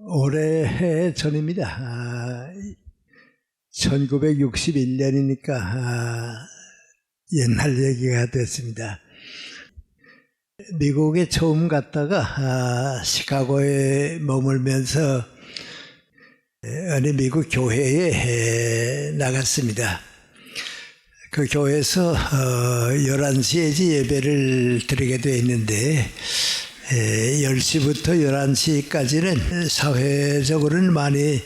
올해 전입니다. 1961년이니까 옛날 얘기가 됐습니다. 미국에 처음 갔다가 시카고에 머물면서 어느 미국 교회에 나갔습니다. 그 교회에서 11시에 예배를 드리게 되어 있는데 10시부터 11시까지는 사회적으로는 많이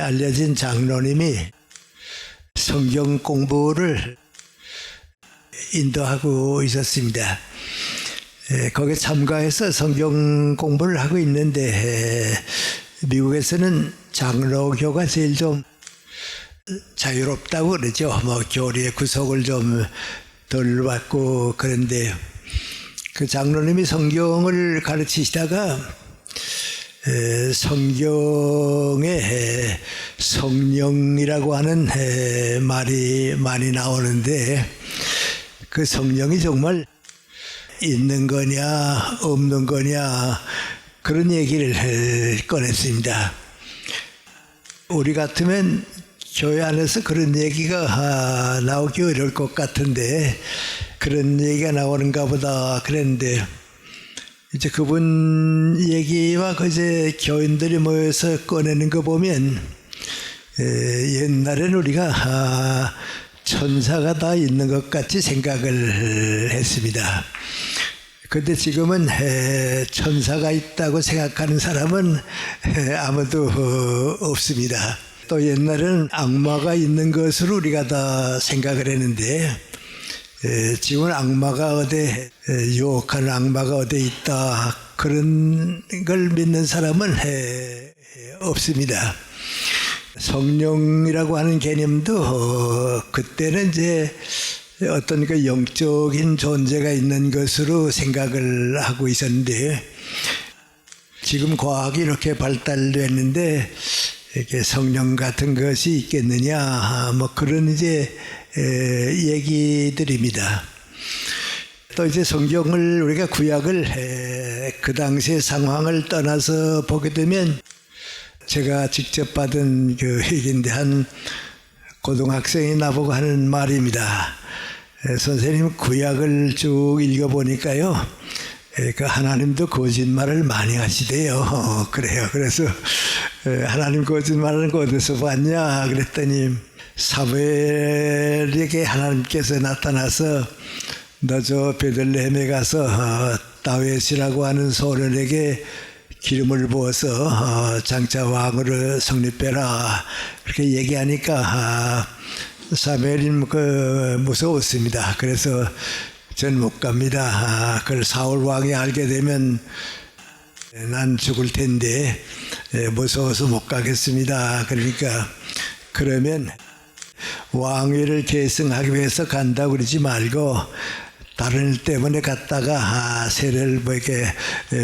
알려진 장로님이 성경 공부를 인도하고 있었습니다. 거기에 참가해서 성경 공부를 하고 있는데 미국에서는 장로교가 제일 좀 자유롭다고 그러죠. 교리의 구속을 좀 덜 받고 그런데요. 그 장로님이 성경을 가르치시다가 성경에 성령이라고 하는 말이 많이 나오는데 그 성령이 정말 있는 거냐 없는 거냐 그런 얘기를 꺼냈습니다. 우리 같으면 교회 안에서 그런 얘기가 나오기 어려울 것 같은데 그런 얘기가 나오는가 보다 그랬는데 이제 그분 얘기와 이제 교인들이 모여서 꺼내는 거 보면 옛날에는 우리가 천사가 다 있는 것 같이 생각을 했습니다. 그런데 지금은 천사가 있다고 생각하는 사람은 아무도 없습니다. 또 옛날에는 악마가 있는 것으로 우리가 다 생각을 했는데 지금은 악마가 어디 유혹하는 악마가 어디 있다 그런 걸 믿는 사람은 없습니다. 성령이라고 하는 개념도 그때는 이제 어떤 그 영적인 존재가 있는 것으로 생각을 하고 있었는데 지금 과학이 이렇게 발달됐는데 이렇게 성령 같은 것이 있겠느냐 그런 이제 얘기들입니다. 또 이제 성경을 우리가 구약을 그 당시의 상황을 떠나서 보게 되면 제가 직접 받은 그 얘기인데 한 고등학생이 나보고 하는 말입니다. 선생님 구약을 쭉 읽어보니까요. 그 하나님도 거짓말을 많이 하시대요. 그래요. 그래서 하나님 거짓말하는 거 어디서 봤냐 그랬더니 사무엘에게 하나님께서 나타나서 너 저 베들레헴에 가서 다윗이라고 하는 소년에게 기름을 부어서 장차 왕으로 성립해라 그렇게 얘기하니까 사무엘이 무서웠습니다. 그래서 전 못 갑니다. 그걸 사울 왕이 알게 되면 난 죽을 텐데 무서워서 못 가겠습니다. 그러니까 그러면 왕위를 계승하기 위해서 간다고 그러지 말고 다른 일 때문에 갔다가 세례를 이렇게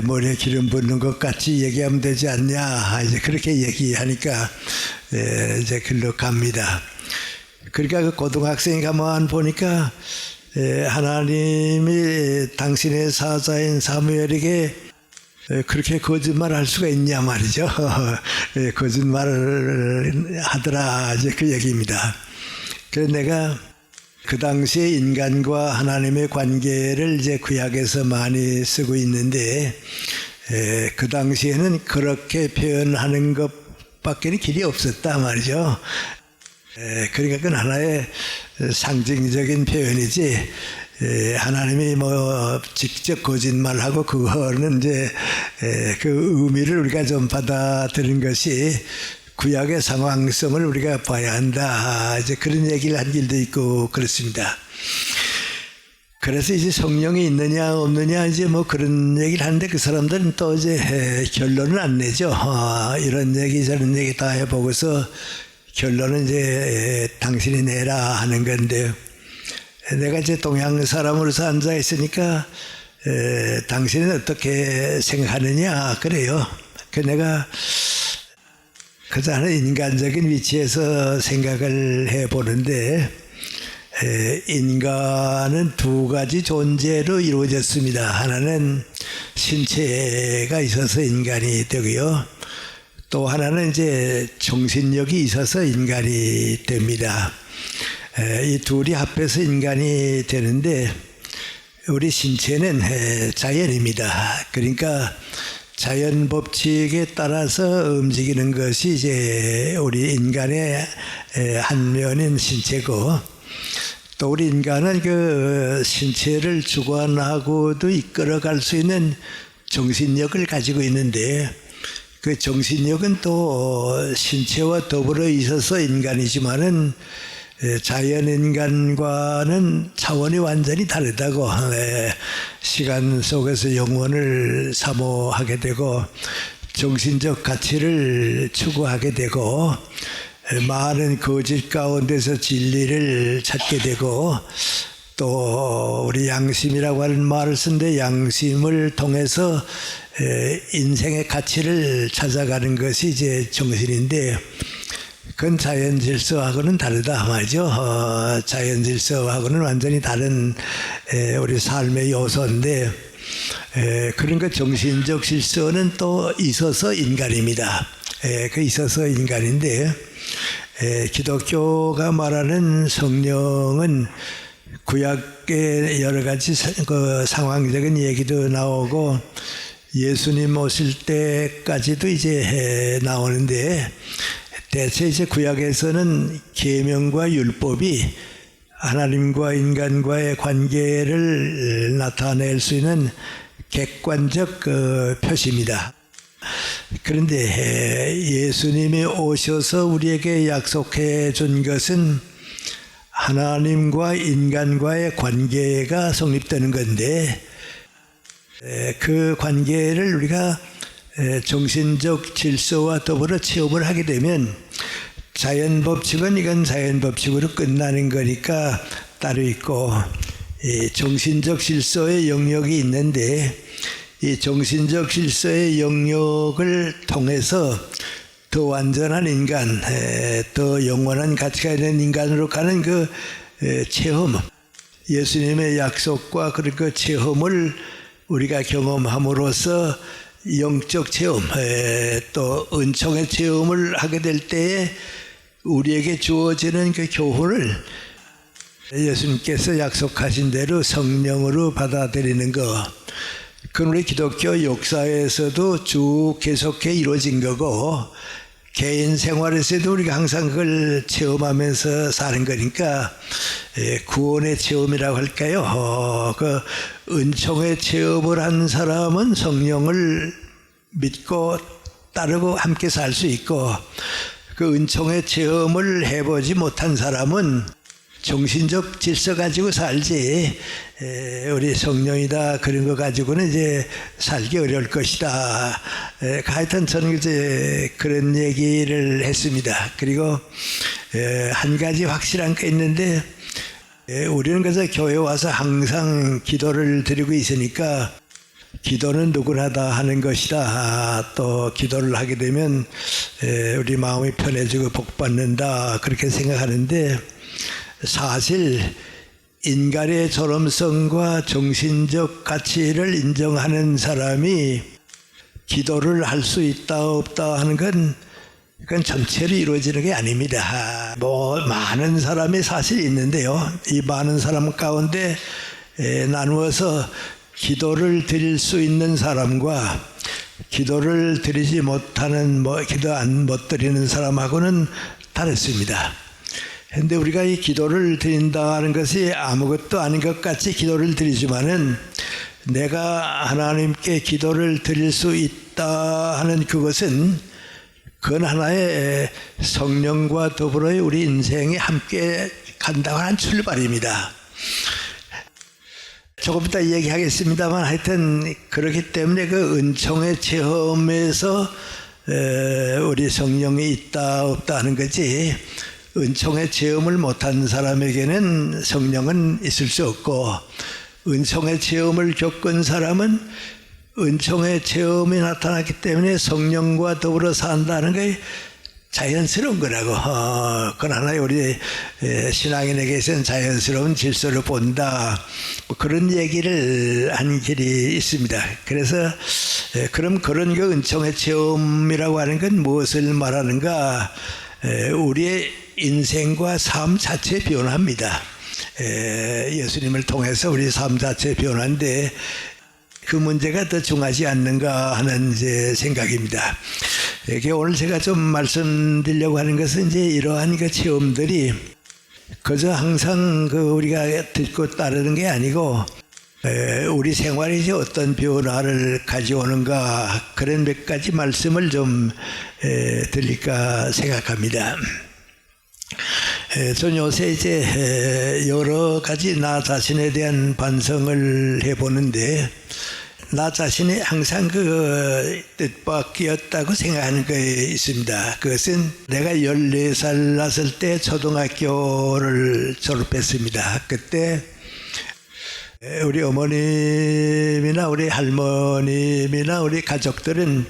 머리에 기름 붓는 것 같이 얘기하면 되지 않냐 이제 그렇게 얘기하니까 이제 글로 갑니다. 그러니까 그 고등학생이 가만 보니까 하나님이 당신의 사자인 사무엘에게 그렇게 거짓말할 수가 있냐 말이죠. 거짓말을 하더라 이제 그 얘기입니다. 그래서 내가 그 당시에 인간과 하나님의 관계를 이제 구약에서 많이 쓰고 있는데 그 당시에는 그렇게 표현하는 것밖에 길이 없었다 말이죠. 그러니까 그건 하나의 상징적인 표현이지 하나님이 직접 거짓말하고 그거는 이제 그 의미를 우리가 좀 받아들인 것이 구약의 상황성을 우리가 봐야 한다. 이제 그런 얘기를 한 길도 있고 그렇습니다. 그래서 이제 성령이 있느냐 없느냐 이제 그런 얘기를 하는데 그 사람들은 또 이제 결론을 안 내죠. 이런 얘기 저런 얘기 다 해보고서 결론은 이제 당신이 내라 하는 건데 내가 이제 동양 사람으로서 앉아 있으니까 당신은 어떻게 생각하느냐 그래요. 그 내가 그저 하는 인간적인 위치에서 생각을 해보는데 인간은 두 가지 존재로 이루어졌습니다. 하나는 신체가 있어서 인간이 되고요. 또 하나는 이제 정신력이 있어서 인간이 됩니다. 이 둘이 합해서 인간이 되는데 우리 신체는 자연입니다. 그러니까 자연 법칙에 따라서 움직이는 것이 이제 우리 인간의 한 면인 신체고, 또 우리 인간은 그 신체를 주관하고도 이끌어갈 수 있는 정신력을 가지고 있는데, 그 정신력은 또 신체와 더불어 있어서 인간이지만은 자연인간과는 차원이 완전히 다르다고. 시간 속에서 영혼을 사모하게 되고 정신적 가치를 추구하게 되고 많은 거짓 가운데서 진리를 찾게 되고, 또 우리 양심이라고 하는 말을 쓰는데 양심을 통해서 인생의 가치를 찾아가는 것이 이제 정신인데, 그건 자연 질서하고는 다르다 말이죠. 자연 질서하고는 완전히 다른 우리 삶의 요소인데, 그런 것 정신적 질서는 또 있어서 인간입니다. 그 있어서 인간인데, 기독교가 말하는 성령은 구약의 여러 가지 그 상황적인 얘기도 나오고 예수님 오실 때까지도 이제 나오는데, 대체 이제 구약에서는 계명과 율법이 하나님과 인간과의 관계를 나타낼 수 있는 객관적 표시입니다. 그런데 예수님이 오셔서 우리에게 약속해 준 것은 하나님과 인간과의 관계가 성립되는 건데, 그 관계를 우리가 정신적 질서와 더불어 체험을 하게 되면 자연 법칙은 이건 자연 법칙으로 끝나는 거니까 따로 있고, 이 정신적 질서의 영역이 있는데 이 정신적 질서의 영역을 통해서 더 완전한 인간, 더 영원한 가치가 있는 인간으로 가는 그 체험, 예수님의 약속과 그런 그 체험을 우리가 경험함으로써 영적 체험, 또 은총의 체험을 하게 될 때에 우리에게 주어지는 그 교훈을 예수님께서 약속하신 대로 성령으로 받아들이는 것, 그건 우리 기독교 역사에서도 쭉 계속해 이루어진 거고, 개인 생활에서도 우리가 항상 그걸 체험하면서 사는 거니까 구원의 체험이라고 할까요? 그 은총의 체험을 한 사람은 성령을 믿고 따르고 함께 살 수 있고, 그 은총의 체험을 해보지 못한 사람은 정신적 질서 가지고 살지, 우리 성령이다 그런 거 가지고는 이제 살기 어려울 것이다. 하여튼 저는 이제 그런 얘기를 했습니다. 그리고 한 가지 확실한 게 있는데, 우리는 그래서 교회 와서 항상 기도를 드리고 있으니까 기도는 누구나 다 하는 것이다. 또 기도를 하게 되면 우리 마음이 편해지고 복받는다 그렇게 생각하는데, 사실 인간의 존엄성과 정신적 가치를 인정하는 사람이 기도를 할 수 있다 없다 하는 건 그건 전체로 이루어지는 게 아닙니다. 많은 사람이 사실 있는데요, 이 많은 사람 가운데 나누어서 기도를 드릴 수 있는 사람과 기도를 드리지 못하는 기도 못 드리는 사람하고는 다릅니다. 그런데 우리가 이 기도를 드린다는 것이 아무것도 아닌 것 같이 기도를 드리지만은, 내가 하나님께 기도를 드릴 수 있다 하는 그것은 그건 하나의 성령과 더불어 우리 인생에 함께 간다고 하는 출발입니다. 조금 이따 얘기하겠습니다만, 하여튼 그렇기 때문에 그 은총의 체험에서 우리 성령이 있다 없다 하는 거지, 은총의 체험을 못한 사람에게는 성령은 있을 수 없고, 은총의 체험을 겪은 사람은 은총의 체험이 나타났기 때문에 성령과 더불어 산다는 게 자연스러운 거라고. 그러나 우리 신앙인에게서는 자연스러운 질서를 본다. 뭐 그런 얘기를 한 길이 있습니다. 그래서 그럼 그런 그 은총의 체험이라고 하는 건 무엇을 말하는가? 우리의 인생과 삶 자체 변화입니다. 예수님을 통해서 우리 삶 자체 변화인데 그 문제가 더 중하지 않는가 하는 이제 생각입니다. 오늘 제가 좀 말씀드리려고 하는 것은 이제 이러한 그 체험들이 그저 항상 그 우리가 듣고 따르는 게 아니고 우리 생활에 이제 어떤 변화를 가져오는가 그런 몇 가지 말씀을 좀 드릴까 생각합니다. 전 요새 이제 여러 가지 나 자신에 대한 반성을 해보는데 나 자신이 항상 그 뜻밖이었다고 생각하는 게 있습니다. 그것은 내가 14살 났을 때 초등학교를 졸업했습니다. 그때 우리 어머님이나 우리 할머님이나 우리 가족들은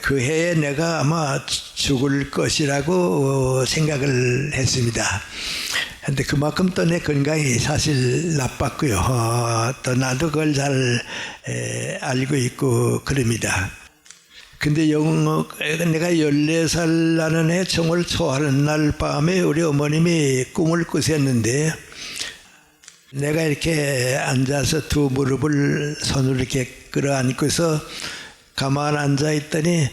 그 해에 내가 아마 죽을 것이라고 생각을 했습니다. 근데 그만큼 또 내 건강이 사실 나빴고요. 또 나도 그걸 잘 알고 있고 그럽니다. 근데 내가 14살 나는 해 정월 초하는 날 밤에 우리 어머님이 꿈을 꾸셨는데 내가 이렇게 앉아서 두 무릎을 손으로 이렇게 끌어안고서 가만 앉아 있더니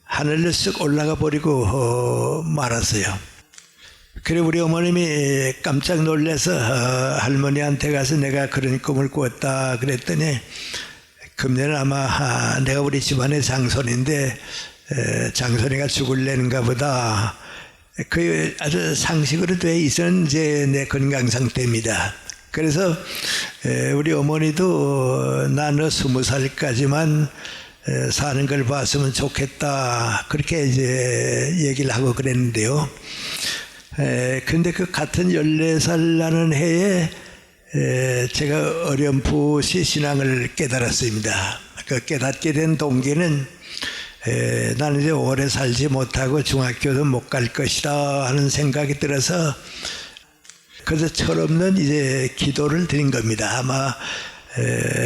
하늘로 쓱 올라가 버리고 말았어요. 그래 우리 어머님이 깜짝 놀라서 할머니한테 가서 내가 그런 꿈을 꾸었다 그랬더니 금년은 아마 내가 우리 집안의 장손인데 장손이가 죽을래는가 보다. 그 아주 상식으로 돼 있은 이제 내 건강 상태입니다. 그래서 우리 어머니도 나 너 20살까지만 사는 걸 봤으면 좋겠다 그렇게 이제 얘기를 하고 그랬는데요. 근데 그 같은 14살 나는 해에 제가 어렴풋이 신앙을 깨달았습니다. 그 깨닫게 된 동기는 나는 이제 오래 살지 못하고 중학교도 못 갈 것이다 하는 생각이 들어서 그래서 철없는 이제 기도를 드린 겁니다. 아마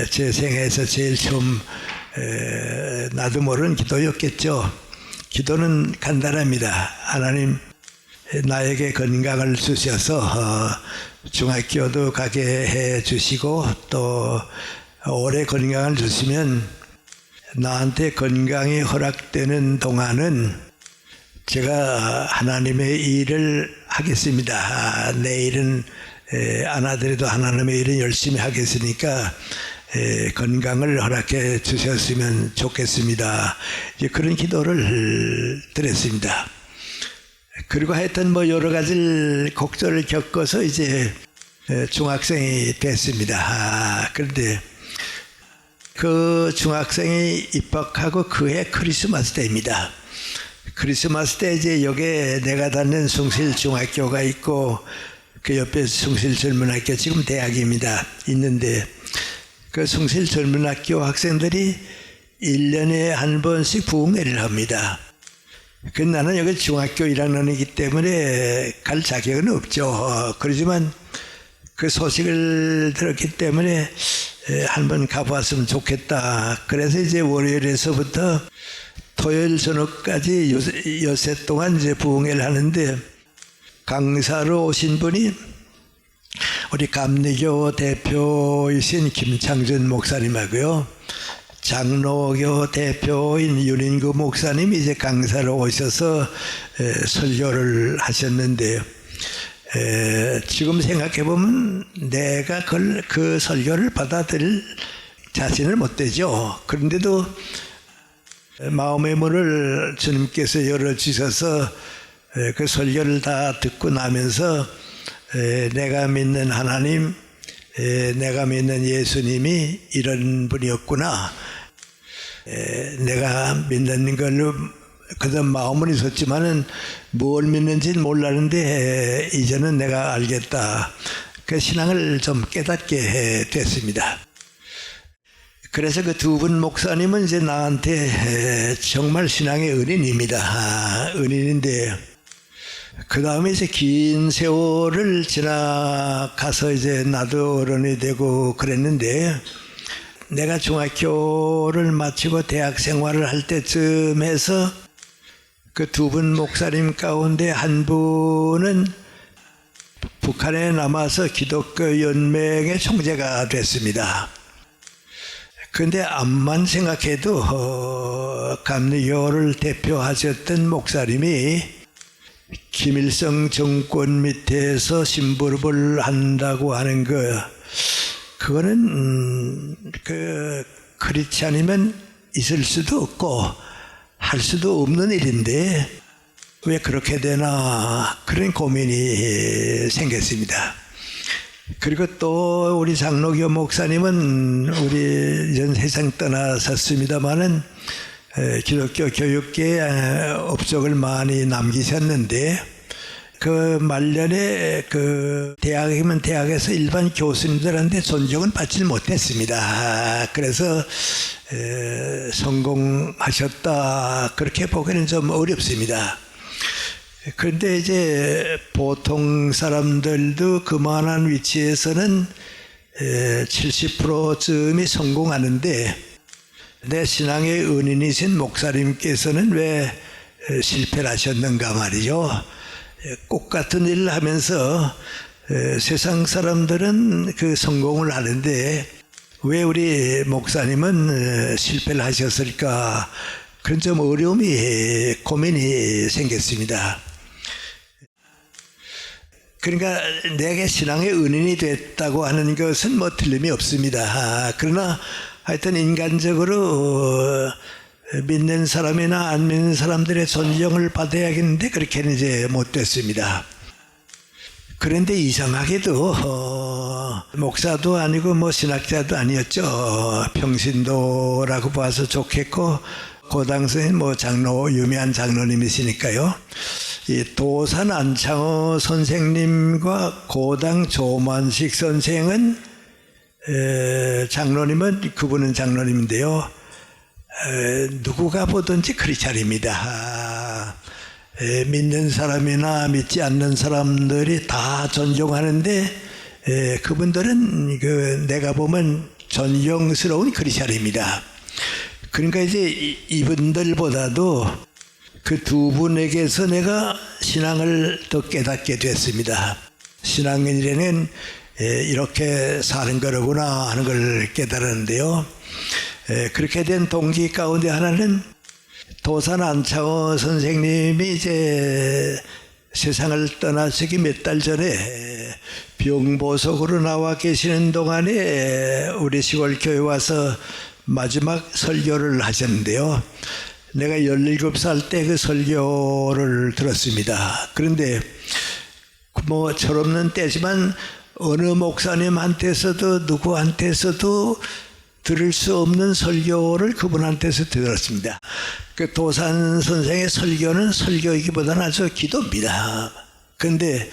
제 생애에서 제일 처음 나도 모르는 기도였겠죠. 기도는 간단합니다. 하나님 나에게 건강을 주셔서 중학교도 가게 해 주시고 또 오래 건강을 주시면 나한테 건강이 허락되는 동안은 제가 하나님의 일을 하겠습니다. 내일은 안 하더라도 하나님의 일은 열심히 하겠으니까 건강을 허락해 주셨으면 좋겠습니다. 이제 그런 기도를 드렸습니다. 그리고 하여튼 뭐 여러 가지 곡절을 겪어서 이제 중학생이 됐습니다. 그런데 그 중학생이 입학하고 그해 크리스마스 때입니다. 크리스마스 때 이제 여기에 내가 다니는 숭실중학교가 있고 그 옆에 숭실전문학교 지금 대학입니다. 있는데 그 숭실전문학교 학생들이 1년에 한 번씩 부흥회를 합니다. 그 나는 여기 중학교 1학년이기 때문에 갈 자격은 없죠. 그렇지만 그 소식을 들었기 때문에 한번 가보았으면 좋겠다. 그래서 이제 월요일에서부터 토요일 저녁까지 여세 동안 이제 부흥회를 하는데 강사로 오신 분이 우리 감리교 대표이신 김창준 목사님하고요. 장로교 대표인 윤인구 목사님이 이제 강사로 오셔서 설교를 하셨는데요. 지금 생각해보면 내가 그 설교를 받아들일 자신을 못 되죠. 그런데도 마음의 문을 주님께서 열어주셔서 그 설교를 다 듣고 나면서 내가 믿는 하나님, 내가 믿는 예수님이 이런 분이었구나. 내가 믿는 걸로 그저 마음은 있었지만은 뭘 믿는지는 몰랐는데 이제는 내가 알겠다. 그 신앙을 좀 깨닫게 됐습니다. 그래서 그 두 분 목사님은 이제 나한테 정말 신앙의 은인입니다. 은인인데, 그 다음에 이제 긴 세월을 지나가서 이제 나도 어른이 되고 그랬는데, 내가 중학교를 마치고 대학 생활을 할 때쯤 해서 그 두 분 목사님 가운데 한 분은 북한에 남아서 기독교 연맹의 총재가 됐습니다. 그런데 암만 생각해도 감리교를 대표하셨던 목사님이 김일성 정권 밑에서 심부름을 한다고 하는 거, 그거는 그렇지 않으면 있을 수도 없고 할 수도 없는 일인데 왜 그렇게 되나, 그런 고민이 생겼습니다. 그리고 또 우리 장로교 목사님은 우리 이전 세상 떠나셨습니다마는 기독교 교육계에 업적을 많이 남기셨는데, 그 말년에 그 대학이면 대학에서 일반 교수님들한테 존경은 받지 못했습니다. 그래서 성공하셨다, 그렇게 보기는 좀 어렵습니다. 그런데 이제 보통 사람들도 그만한 위치에서는 70%쯤이 성공하는데, 내 신앙의 은인이신 목사님께서는 왜 실패를 하셨는가 말이죠. 꽃 같은 일을 하면서 세상 사람들은 그 성공을 하는데 왜 우리 목사님은 실패를 하셨을까, 그런 좀 어려움이, 고민이 생겼습니다. 그러니까 내게 신앙의 은인이 됐다고 하는 것은 뭐 틀림이 없습니다. 그러나 하여튼 인간적으로 믿는 사람이나 안 믿는 사람들의 존경을 받아야겠는데 그렇게는 이제 못 됐습니다. 그런데 이상하게도 목사도 아니고 뭐 신학자도 아니었죠. 평신도라고 봐서 좋겠고, 그 당시에 뭐 장로, 유명한 장로님이시니까요. 이 도산 안창호 선생님과 고당 조만식 선생은 장로님은, 그분은 장로님인데요, 누구가 보든지 크리스찬입니다. 믿는 사람이나 믿지 않는 사람들이 다 존경하는데 그분들은 내가 보면 존경스러운 크리스찬입니다. 그러니까 이제 이분들보다도 그 두 분에게서 내가 신앙을 더 깨닫게 됐습니다. 신앙인이라는 이렇게 사는 거로구나 하는 걸 깨달았는데요. 그렇게 된 동기 가운데 하나는 도산 안창호 선생님이 이제 세상을 떠나시기 몇 달 전에 병보석으로 나와 계시는 동안에 우리 시골 교회 와서 마지막 설교를 하셨는데요. 내가 17살 때 그 설교를 들었습니다. 그런데 뭐 철없는 때지만 어느 목사님한테서도 누구한테서도 들을 수 없는 설교를 그분한테서 들었습니다. 그 도산 선생의 설교는 설교이기보다는 아주 기도입니다. 그런데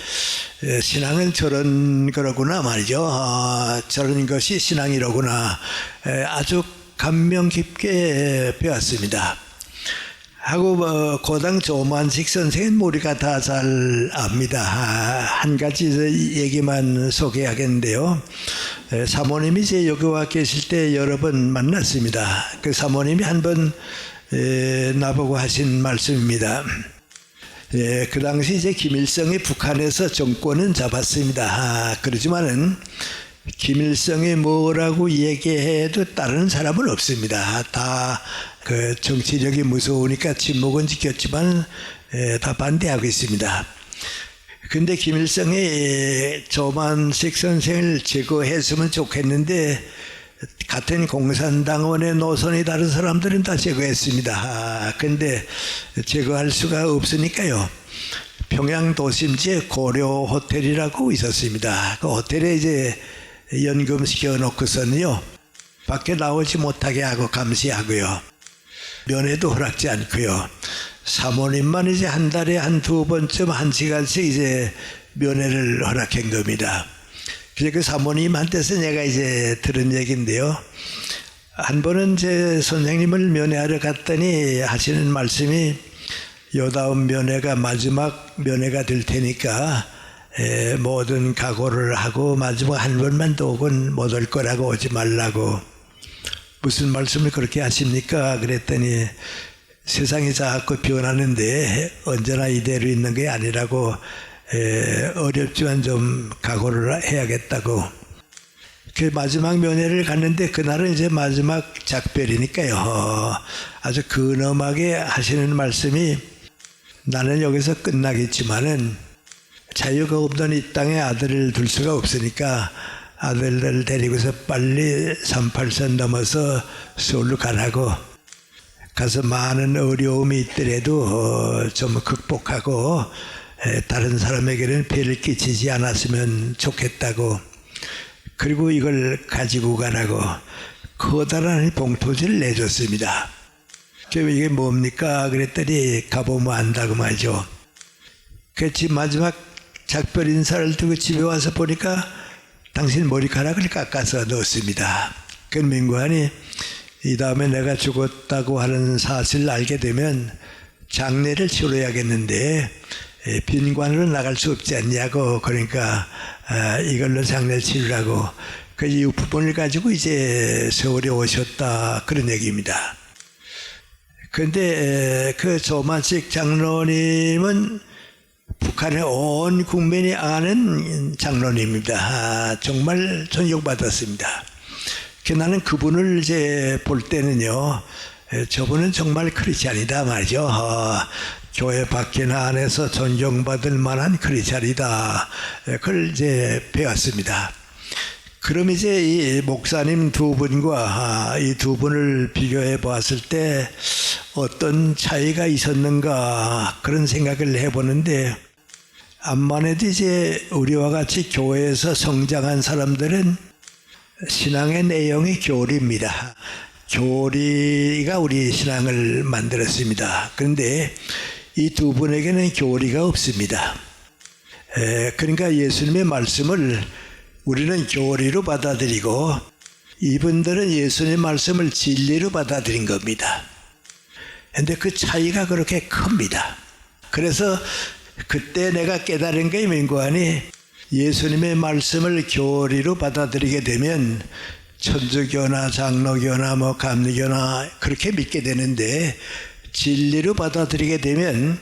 신앙은 저런 거로구나 말이죠. 저런 것이 신앙이로구나. 아주 감명 깊게 배웠습니다. 하고 고당 조만식 선생은 우리가 다 잘 압니다. 한 가지 얘기만 소개하겠는데요. 사모님이 이제 여기 와 계실 때 여러 번 만났습니다. 그 사모님이 한번 나보고 하신 말씀입니다. 그 당시 이제 김일성이 북한에서 정권은 잡았습니다. 그렇지만은 김일성이 뭐라고 얘기해도 따르는 사람은 없습니다. 다 그 정치력이 무서우니까 침묵은 지켰지만 다 반대하고 있습니다. 근데 김일성이 조만식 선생을 제거했으면 좋겠는데 같은 공산당원의 노선이 다른 사람들은 다 제거했습니다. 근데 제거할 수가 없으니까요. 평양 도심지에 고려 호텔이라고 있었습니다. 그 호텔에 이제 연금시켜 놓고서는요, 밖에 나오지 못하게 하고 감시하고요. 면회도 허락지 않고요. 사모님만 이제 한 달에 한두 번쯤 1시간씩 이제 면회를 허락한 겁니다. 그래서 그 사모님한테서 내가 이제 들은 얘기인데요. 한 번은 제 선생님을 면회하러 갔더니 하시는 말씀이 요다음 면회가 마지막 면회가 될 테니까 모든 각오를 하고 마지막 한 번만 더 오곤 못 올 거라고 오지 말라고. 무슨 말씀을 그렇게 하십니까? 그랬더니 세상이 자꾸 변하는데 언제나 이대로 있는 게 아니라고 어렵지만 좀 각오를 해야겠다고. 그 마지막 면회를 갔는데 그날은 이제 마지막 작별이니까요. 아주 근엄하게 하시는 말씀이 나는 여기서 끝나겠지만은 자유가 없던 이 땅에 아들을 둘 수가 없으니까 아들을 데리고서 빨리 38선 넘어서 서울로 가라고. 가서 많은 어려움이 있더라도 좀 극복하고 다른 사람에게는 피해를 끼치지 않았으면 좋겠다고. 그리고 이걸 가지고 가라고 커다란 봉투지를 내줬습니다. 이게 뭡니까? 그랬더니 가보면 안다고 말이죠. 집 마지막 작별 인사를 두고 집에 와서 보니까 당신 머리카락을 깎아서 넣었습니다. 그 민관이 이 다음에 내가 죽었다고 하는 사실을 알게 되면 장례를 치러야겠는데 빈관으로 나갈 수 없지 않냐고. 그러니까 이걸로 장례를 치르라고. 그 이 부분을 가지고 이제 서울에 오셨다, 그런 얘기입니다. 그런데 그 조만식 장로님은 북한의 온 국민이 아는 장로님입니다. 정말 존경받았습니다. 나는 그분을 이제 볼 때는요, 저분은 정말 크리스찬이다 말이죠. 교회 밖이나 안에서 존경받을 만한 크리스찬이다. 그걸 이제 배웠습니다. 그럼 이제 이 목사님 두 분과 이 두 분을 비교해 보았을 때 어떤 차이가 있었는가, 그런 생각을 해보는데, 암만 해도 이제 우리와 같이 교회에서 성장한 사람들은 신앙의 내용이 교리입니다. 교리가 우리 신앙을 만들었습니다. 그런데 이 두 분에게는 교리가 없습니다. 그러니까 예수님의 말씀을 우리는 교리로 받아들이고 이분들은 예수님의 말씀을 진리로 받아들인 겁니다. 그런데 그 차이가 그렇게 큽니다. 그래서 그때 내가 깨달은 게 민관이 예수님의 말씀을 교리로 받아들이게 되면 천주교나 장로교나 감리교나 그렇게 믿게 되는데, 진리로 받아들이게 되면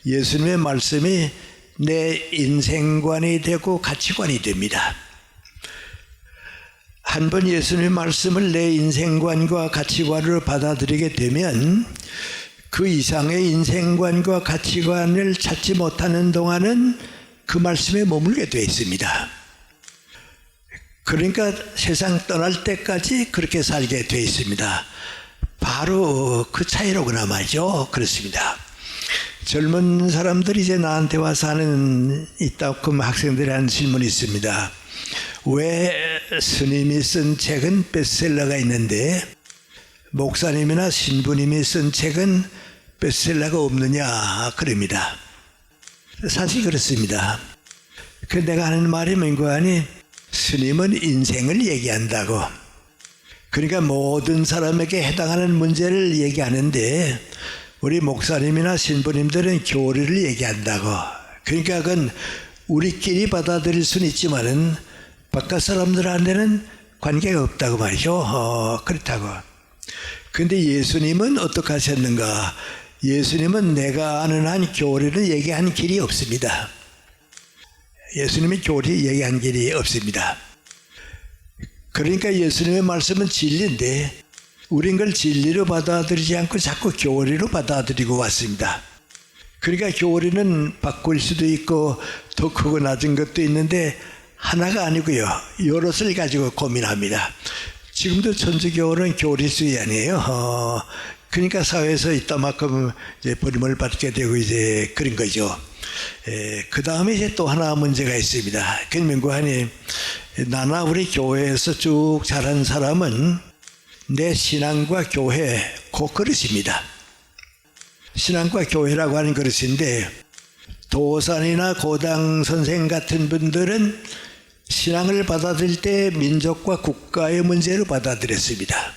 예수님의 말씀이 내 인생관이 되고 가치관이 됩니다. 한번 예수님의 말씀을 내 인생관과 가치관으로 받아들이게 되면 그 이상의 인생관과 가치관을 찾지 못하는 동안은 그 말씀에 머물게 되어 있습니다. 그러니까 세상 떠날 때까지 그렇게 살게 되어 있습니다. 바로 그 차이로구나 말이죠. 그렇습니다. 젊은 사람들이 이제 나한테 와서 하는 이따금 학생들이 하는 질문이 있습니다. 왜 스님이 쓴 책은 베스트셀러가 있는데 목사님이나 신부님이 쓴 책은 베스트셀러가 없느냐, 그럽니다. 사실 그렇습니다. 그 내가 하는 말이 뭔가 하니, 스님은 인생을 얘기한다고. 그러니까 모든 사람에게 해당하는 문제를 얘기하는데 우리 목사님이나 신부님들은 교리를 얘기한다고. 그러니까 그건 우리끼리 받아들일 수는 있지만은 바깥 사람들한테는 관계가 없다고 말이죠. 그렇다고. 그런데 예수님은 어떻게 하셨는가? 예수님은 내가 아는 한 교리를 얘기한 길이 없습니다. 예수님이 교리 얘기한 길이 없습니다. 그러니까 예수님의 말씀은 진리인데 우린 그걸 진리로 받아들이지 않고 자꾸 교리로 받아들이고 왔습니다. 그러니까 교리는 바꿀 수도 있고 더 크고 낮은 것도 있는데 하나가 아니고요, 여럿을 가지고 고민합니다. 지금도 천주교는 교리주의 아니에요. 그러니까 사회에서 이따만큼 이제 버림을 받게 되고 이제 그런 거죠. 그 다음에 이제 또 하나 문제가 있습니다. 민구하니, 나나 우리 교회에서 쭉 자란 사람은 내 신앙과 교회, 그 그릇입니다. 신앙과 교회라고 하는 그릇인데, 도산이나 고당 선생 같은 분들은 신앙을 받아들일 때 민족과 국가의 문제로 받아들였습니다.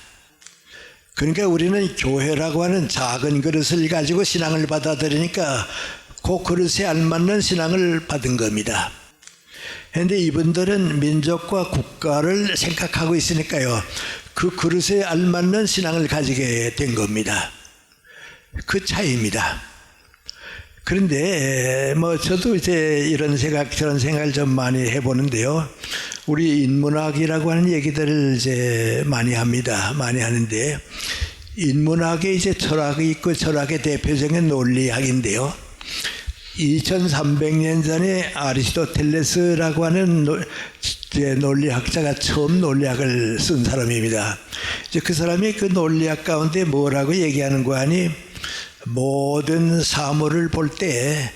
그러니까 우리는 교회라고 하는 작은 그릇을 가지고 신앙을 받아들이니까 그 그릇에 알맞는 신앙을 받은 겁니다. 그런데 이분들은 민족과 국가를 생각하고 있으니까요, 그 그릇에 알맞는 신앙을 가지게 된 겁니다. 그 차이입니다. 그런데 저도 이제 저런 생각을 좀 많이 해보는데요. 우리 인문학이라고 하는 얘기들을 이제 많이 합니다. 많이 하는데, 인문학에 이제 철학이 있고 철학의 대표적인 논리학인데요. 2300년 전에 아리스토텔레스라고 하는 논리학자가 처음 논리학을 쓴 사람입니다. 이제 그 사람이 그 논리학 가운데 뭐라고 얘기하는 거 아니, 모든 사물을 볼 때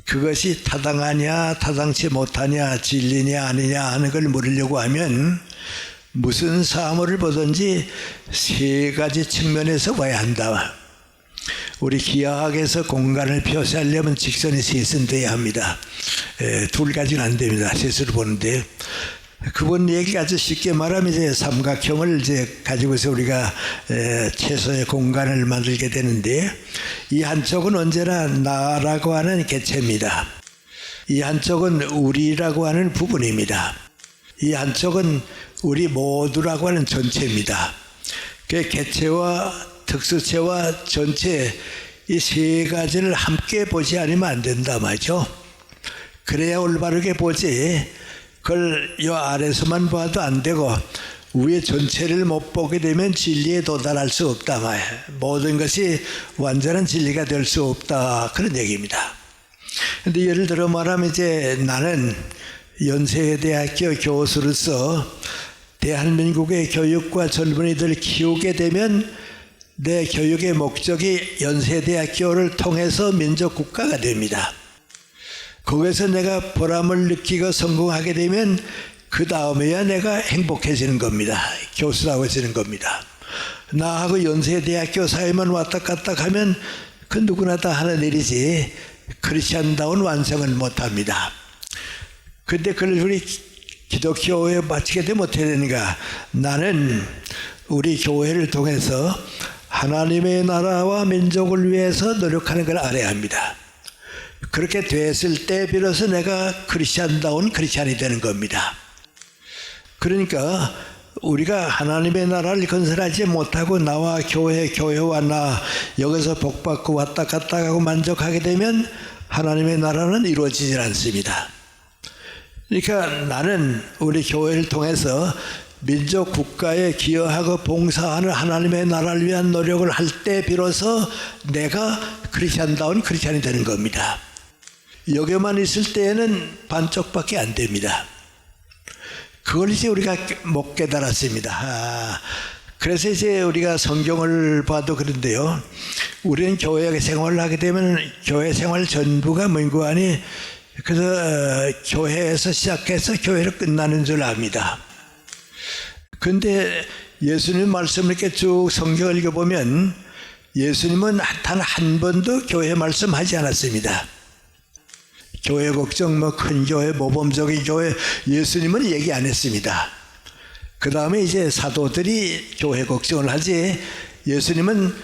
그것이 타당하냐 타당치 못하냐 진리냐 아니냐 하는 걸 물으려고 하면 무슨 사물을 보든지 세 가지 측면에서 봐야 한다. 우리 기하학에서 공간을 표시하려면 직선이 셋은 돼야 합니다. 둘 가지는 안 됩니다. 셋으로 보는데, 그분 얘기 아주 쉽게 말하면 이제 삼각형을 이제 가지고서 우리가 최소의 공간을 만들게 되는데, 이 한쪽은 언제나 나라고 하는 개체입니다. 이 한쪽은 우리라고 하는 부분입니다. 이 한쪽은 우리 모두라고 하는 전체입니다. 그 개체와 특수체와 전체, 이 세 가지를 함께 보지 않으면 안 된다 말이죠. 그래야 올바르게 보지, 그걸 요 아래서만 봐도 안 되고 위에 전체를 못 보게 되면 진리에 도달할 수 없다 말. 모든 것이 완전한 진리가 될 수 없다, 그런 얘기입니다. 근데 예를 들어 말하면 이제 나는 연세대학교 교수로서 대한민국의 교육과 젊은이들을 키우게 되면 내 교육의 목적이 연세대학교를 통해서 민족국가가 됩니다. 거기서 내가 보람을 느끼고 성공하게 되면 그 다음에야 내가 행복해지는 겁니다. 교수라고지는 겁니다. 나하고 연세대학교 사이만 왔다 갔다 하면 그 누구나 다 하는 일이지 크리스찬다운 완성은 못합니다. 근데 그걸 우리 기독교에 바치게 되면 어떻게 되는가? 나는 우리 교회를 통해서 하나님의 나라와 민족을 위해서 노력하는 걸 알아야 합니다. 그렇게 됐을 때 비로소 내가 크리스찬다운 크리스찬이 되는 겁니다. 그러니까 우리가 하나님의 나라를 건설하지 못하고 나와 교회와 나 여기서 복받고 왔다 갔다 하고 만족하게 되면 하나님의 나라는 이루어지질 않습니다. 그러니까 나는 우리 교회를 통해서 민족 국가에 기여하고 봉사하는 하나님의 나라를 위한 노력을 할 때 비로소 내가 크리스찬다운 크리스찬이 되는 겁니다. 여기만 있을 때에는 반쪽밖에 안 됩니다. 그걸 이제 우리가 못 깨달았습니다. 그래서 이제 우리가 성경을 봐도 그런데요, 우리는 교회 생활을 하게 되면 교회 생활 전부가 뭔가 아니, 그래서 교회에서 시작해서 교회로 끝나는 줄 압니다. 근데 예수님 말씀을 이렇게 쭉 성경을 읽어보면 예수님은 단 한 번도 교회 말씀하지 않았습니다. 교회 걱정, 큰 교회, 모범적인 교회, 예수님은 얘기 안 했습니다. 그 다음에 이제 사도들이 교회 걱정을 하지, 예수님은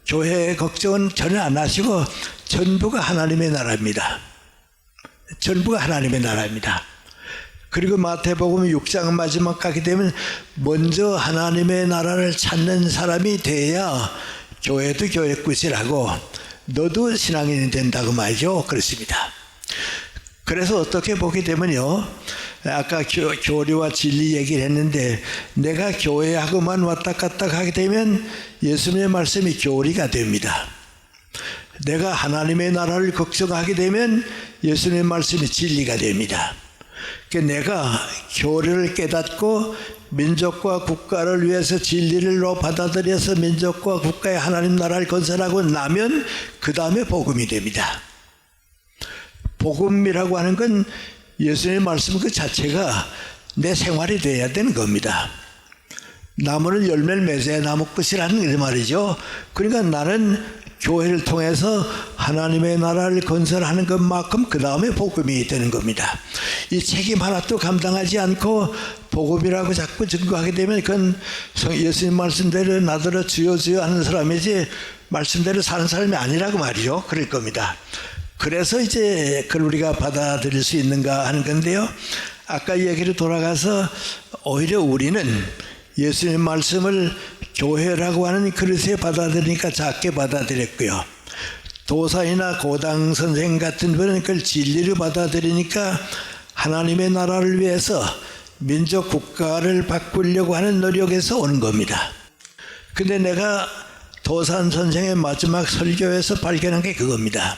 교회 걱정은 전혀 안 하시고 전부가 하나님의 나라입니다. 전부가 하나님의 나라입니다. 그리고 마태복음 6장 마지막 가게 되면 먼저 하나님의 나라를 찾는 사람이 돼야 교회도 교회꾼이라고 너도 신앙인이 된다고 말이죠. 그렇습니다. 그래서 어떻게 보게 되면요, 아까 교리와 진리 얘기를 했는데 내가 교회하고만 왔다 갔다 하게 되면 예수님의 말씀이 교리가 됩니다. 내가 하나님의 나라를 걱정하게 되면 예수님의 말씀이 진리가 됩니다. 내가 교리를 깨닫고 민족과 국가를 위해서 진리를 받아들여서 민족과 국가의 하나님 나라를 건설하고 나면 그 다음에 복음이 됩니다. 복음이라고 하는 건 예수님의 말씀 그 자체가 내 생활이 돼야 되는 겁니다. 나무는 열매를 맺어야 나무끝이라는 그 말이죠. 그러니까 나는 교회를 통해서 하나님의 나라를 건설하는 것만큼 그 다음에 복음이 되는 겁니다. 이 책임 하나도 감당하지 않고 복음이라고 자꾸 증거하게 되면 그건 예수님 말씀대로 나더러 주여 주여 하는 사람이지 말씀대로 사는 사람이 아니라고 말이죠. 그럴 겁니다. 그래서 이제 그걸 우리가 받아들일 수 있는가 하는 건데요. 아까 얘기로 돌아가서 오히려 우리는 예수님 말씀을 교회라고 하는 그릇에 받아들이니까 작게 받아들였고요. 도사이나 고당 선생 같은 분은 그걸 진리로 받아들이니까 하나님의 나라를 위해서 민족 국가를 바꾸려고 하는 노력에서 오는 겁니다. 근데 내가 도산 선생의 마지막 설교에서 발견한 게 그겁니다.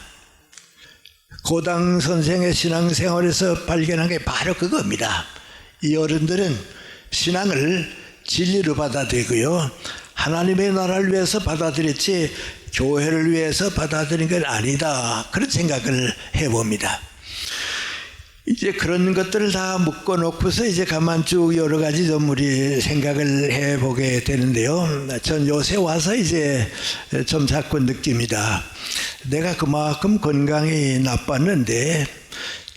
고당 선생의 신앙생활에서 발견한 게 바로 그겁니다. 이 어른들은 신앙을 진리로 받아들이고요. 하나님의 나라를 위해서 받아들였지 교회를 위해서 받아들인 건 아니다. 그런 생각을 해봅니다. 이제 그런 것들을 다 묶어놓고서 이제 가만 쭉 여러 가지 좀 우리 생각을 해보게 되는데요. 전 요새 와서 이제 좀 자꾸 느낍니다. 내가 그만큼 건강이 나빴는데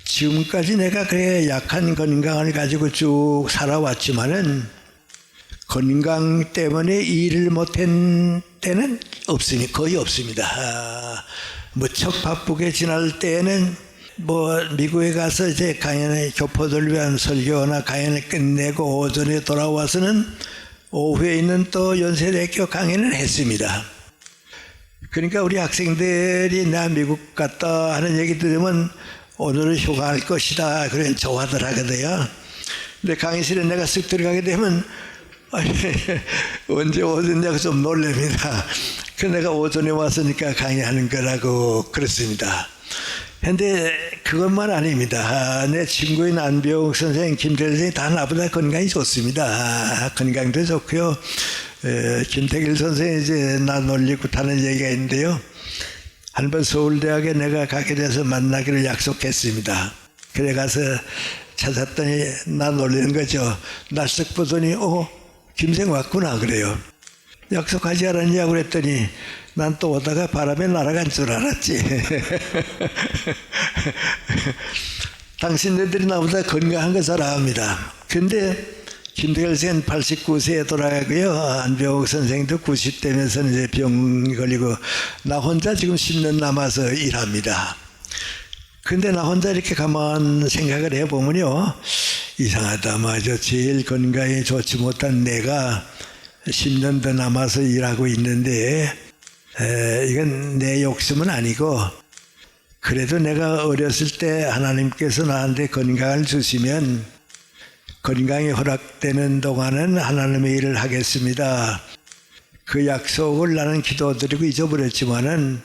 지금까지 내가 그래 약한 건강을 가지고 쭉 살아왔지만은 건강 때문에 일을 못한 때는 없으니 거의 없습니다. 무척 바쁘게 지날 때에는 미국에 가서 이제 강연의 교포들 위한 설교나 강연을 끝내고 오전에 돌아와서는 오후에 있는 또 연세대학교 강연을 했습니다. 그러니까 우리 학생들이 나 미국 갔다 하는 얘기 들으면 오늘은 휴가할 것이다. 그래 좋아들 하거든요. 근데 강의실에 내가 쓱 들어가게 되면 언제 오셨냐고 좀 놀랍니다. 그래서 내가 오전에 왔으니까 강의하는 거라고 그렇습니다. 근데 그것만 아닙니다. 내 친구인 안병욱 선생, 김태길 선생이 다 나보다 건강이 좋습니다. 건강도 좋고요. 김태길 선생이 이제 나 놀리고 타는 얘기가 있는데요. 한번 서울대학에 내가 가게 돼서 만나기로 약속했습니다. 그래 가서 찾았더니 나 놀리는 거죠. 날쓱 보더니 김생 왔구나 그래요. 약속하지 않았냐고 그랬더니 난 또 오다가 바람에 날아간 줄 알았지. 당신네들이 나보다 건강한 거 잘 압니다. 근데 김태길 선생은 89세에 돌아가고요. 안병욱 선생도 90대면서 이제 병 걸리고 나 혼자 지금 10년 남아서 일합니다. 근데 나 혼자 이렇게 가만 생각을 해보면요. 이상하다. 맞아. 제일 건강이 좋지 못한 내가 10년 더 남아서 일하고 있는데 이건 내 욕심은 아니고 그래도 내가 어렸을 때 하나님께서 나한테 건강을 주시면 건강이 허락되는 동안은 하나님의 일을 하겠습니다. 그 약속을 나는 기도드리고 잊어버렸지만은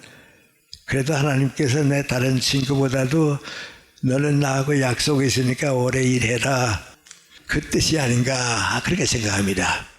그래도 하나님께서 내 다른 친구보다도 너는 나하고 약속이 있으니까 오래 일해라. 그 뜻이 아닌가 그렇게 생각합니다.